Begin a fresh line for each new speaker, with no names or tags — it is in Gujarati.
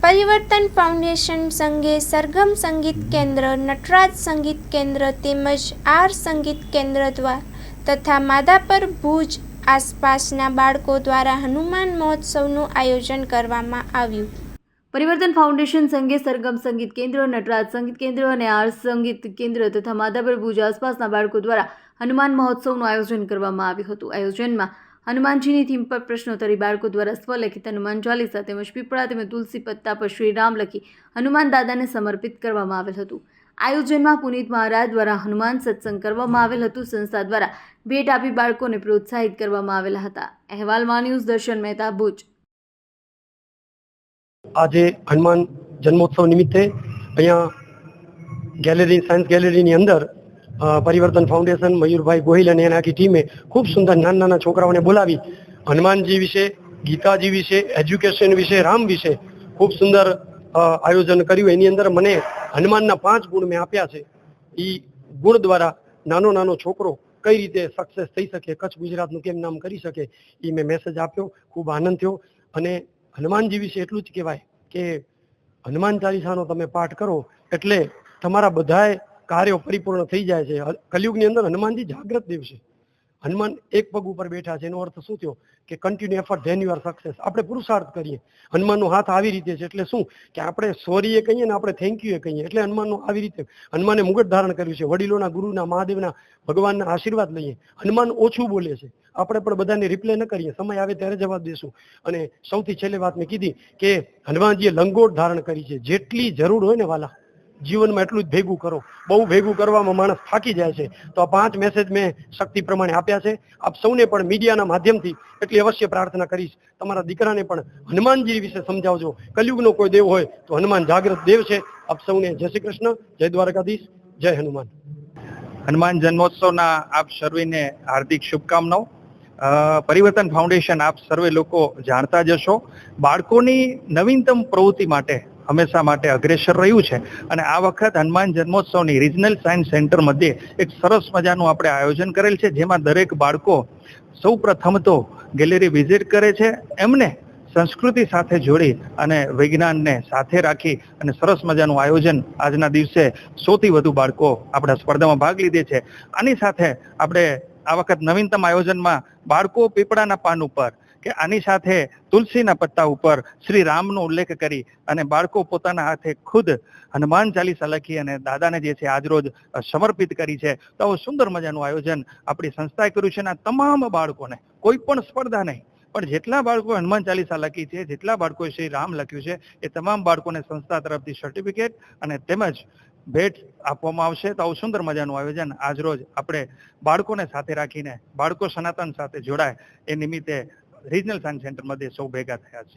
પરિવર્તન ફાઉન્ડેશન સંઘે સરગમ સંગીત કેન્દ્ર, નટરાજ સંગીત કેન્દ્ર તેમજ આર સંગીત કેન્દ્ર તથા માધાપર ભુજ આસપાસના બાળકો દ્વારા હનુમાન મહોત્સવનું આયોજન કરવામાં આવ્યું.
પરિવર્તન ફાઉન્ડેશન સંઘે સરગમ સંગીત કેન્દ્ર, નટરાજ સંગીત કેન્દ્ર અને આર સંગીત કેન્દ્ર તથા માધાપર ભુજ આસપાસના બાળકો દ્વારા હનુમાન મહોત્સવનું આયોજન કરવામાં આવ્યું હતું. આયોજનમાં હનુમાનજીની થીમ પર પ્રશ્નોત્તરી, બાળકો દ્વારા સ્વલિખિત હનુમાન ચાલીસા તેમજ પીપળા તેમજ તુલસી પત્તા પર શ્રી રામ લખી હનુમાન દાદાને સમર્પિત કરવામાં આવેલ હતું. આયોજનમાં પુનિત મહારાજ દ્વારા હનુમાન સત્સંગ કરવામાં આવેલ હતું. સંસ્થા દ્વારા ભેટ આપી બાળકોને પ્રોત્સાહિત કરવામાં આવેલા હતા. અહેવાલમાં ન્યૂઝ દર્શન મહેતા, ભુજ.
આજે હનુમાન જન્મોત્સવ નિમિત્તે અહીંયા સાયન્સ ગેલેરીની અંદર પરિવર્તન ફાઉન્ડેશન, મયુરભાઈ ગોહિલ અને એની આખી ટીમે ખૂબ સુંદર નાના છોકરાઓને બોલાવી હનુમાનજી વિશે, ગીતાજી વિશે, એજ્યુકેશન વિશે, રામ વિશે ખૂબ સુંદર આયોજન કર્યું. એની અંદર મને હનુમાનના 5 ગુણ મેં આપ્યા છે. એ ગુણ દ્વારા નાનો છોકરો કઈ રીતે સક્સેસ થઈ શકે, કચ્છ ગુજરાતનું કેમ નામ કરી શકે, એ મેં મેસેજ આપ્યો. ખૂબ આનંદ થયો. અને હનુમાનજી વિશે એટલું જ કહેવાય કે હનુમાન ચાલીસાનો તમે પાઠ કરો એટલે તમારા બધાય કાર્યો પરિપૂર્ણ થઈ જાય છે. કલયુગની અંદર હનુમાનજી જાગ્રત દેવ છે. હનુમાન એક પગ ઉપર બેઠા છે. એનો અર્થ શું થયો કે continue effort then you are success. આપણે પુરુષાર્થ કરીએ. હનુમાનનો હાથ આવી રીતે છે એટલે શું કે આપણે સોરી એ કહીએ ને આપણે થેન્ક યુ એ કહીએ. એટલે હનુમાનનો આવી રીતે હનુમાને મુગટ ધારણ કર્યું છે. વડીલોના, ગુરુના, મહાદેવના, ભગવાનના આશીર્વાદ લઈએ. હનુમાન ઓછું બોલે છે. આપણે પણ બધાને રિપ્લે ન કરીએ, સમય આવે ત્યારે જવાબ દેશું. અને સૌથી છેલ્લે વાત મેં કીધી કે હનુમાનજીએ લંગોટ ધારણ કરી છે. જેટલી જરૂર હોય ને વાલા જીવનમાં એટલું જ ભેગું કરો. બહુ ભેગું કરવામાં માણસ થાકી જાય છે. તો આ 5 મેસેજ મેં શક્તિ પ્રમાણે આપ્યા છે. આપ સૌને પણ મીડિયાના માધ્યમથી એટલી અવશ્ય પ્રાર્થના કરીશ, તમારા દીકરાને પણ હનુમાનજી વિશે સમજાવજો. કલયુગનો કોઈ દેવ હોય તો હનુમાન જાગ્રત દેવ છે. આપ સૌને જય શ્રી કૃષ્ણ, જય દ્વારકાધીશ, જય હનુમાન.
હનુમાન જન્મોત્સવના આપ સર્વેને હાર્દિક શુભકામનાઓ. પરિવર્તન ફાઉન્ડેશન આપ સર્વે લોકો જાણતા જશો, બાળકોની નવીનતમ પ્રવૃત્તિ માટે હંમેશા માટે અગ્રેસર રહ્યું છે. અને આ વખત હનુમાન જન્મોત્સવની રિજનલ સાયન્સ સેન્ટર મધ્યે એક સરસ મજાનું આપણે આયોજન કરેલ છે, જેમાં દરેક બાળકો સૌ પ્રથમ તો ગેલેરી વિઝિટ કરે છે. એમને સંસ્કૃતિ સાથે જોડી અને વિજ્ઞાનને સાથે રાખી અને સરસ મજાનું આયોજન આજના દિવસે 100થી વધુ બાળકો આપણા સ્પર્ધામાં ભાગ લીધે છે. આની સાથે આપણે આ વખત નવીનતમ આયોજનમાં બાળકો પીપળાના પાન ઉપર કે આની સાથે તુલસીના પત્તા ઉપર શ્રી રામનો ઉલ્લેખ કરી અને બાળકો પોતાના હાથે ખુદ હનુમાન ચાલીસા લખી અને દાદાને જે છે આજરોજ સમર્પિત કરી છે. તો આવું સુંદર મજાનું આયોજન આપણી સંસ્થાએ કર્યું છે. અને તમામ બાળકોને કોઈ પણ સ્પર્ધા નહીં, પણ જેટલા બાળકો હનુમાન ચાલીસા લખી છે, જેટલા બાળકોએ શ્રી રામ લખ્યું છે, એ તમામ બાળકોને સંસ્થા તરફથી સર્ટિફિકેટ અને તેમજ ભેટ આપવામાં આવશે. તો આવું સુંદર મજાનું આયોજન આજરોજ આપણે બાળકોને સાથે રાખીને બાળકો સનાતન સાથે જોડાય એ નિમિત્તે રિજનલ સાયન્સ સેન્ટર મધ્યે સૌ ભેગા થયા છે.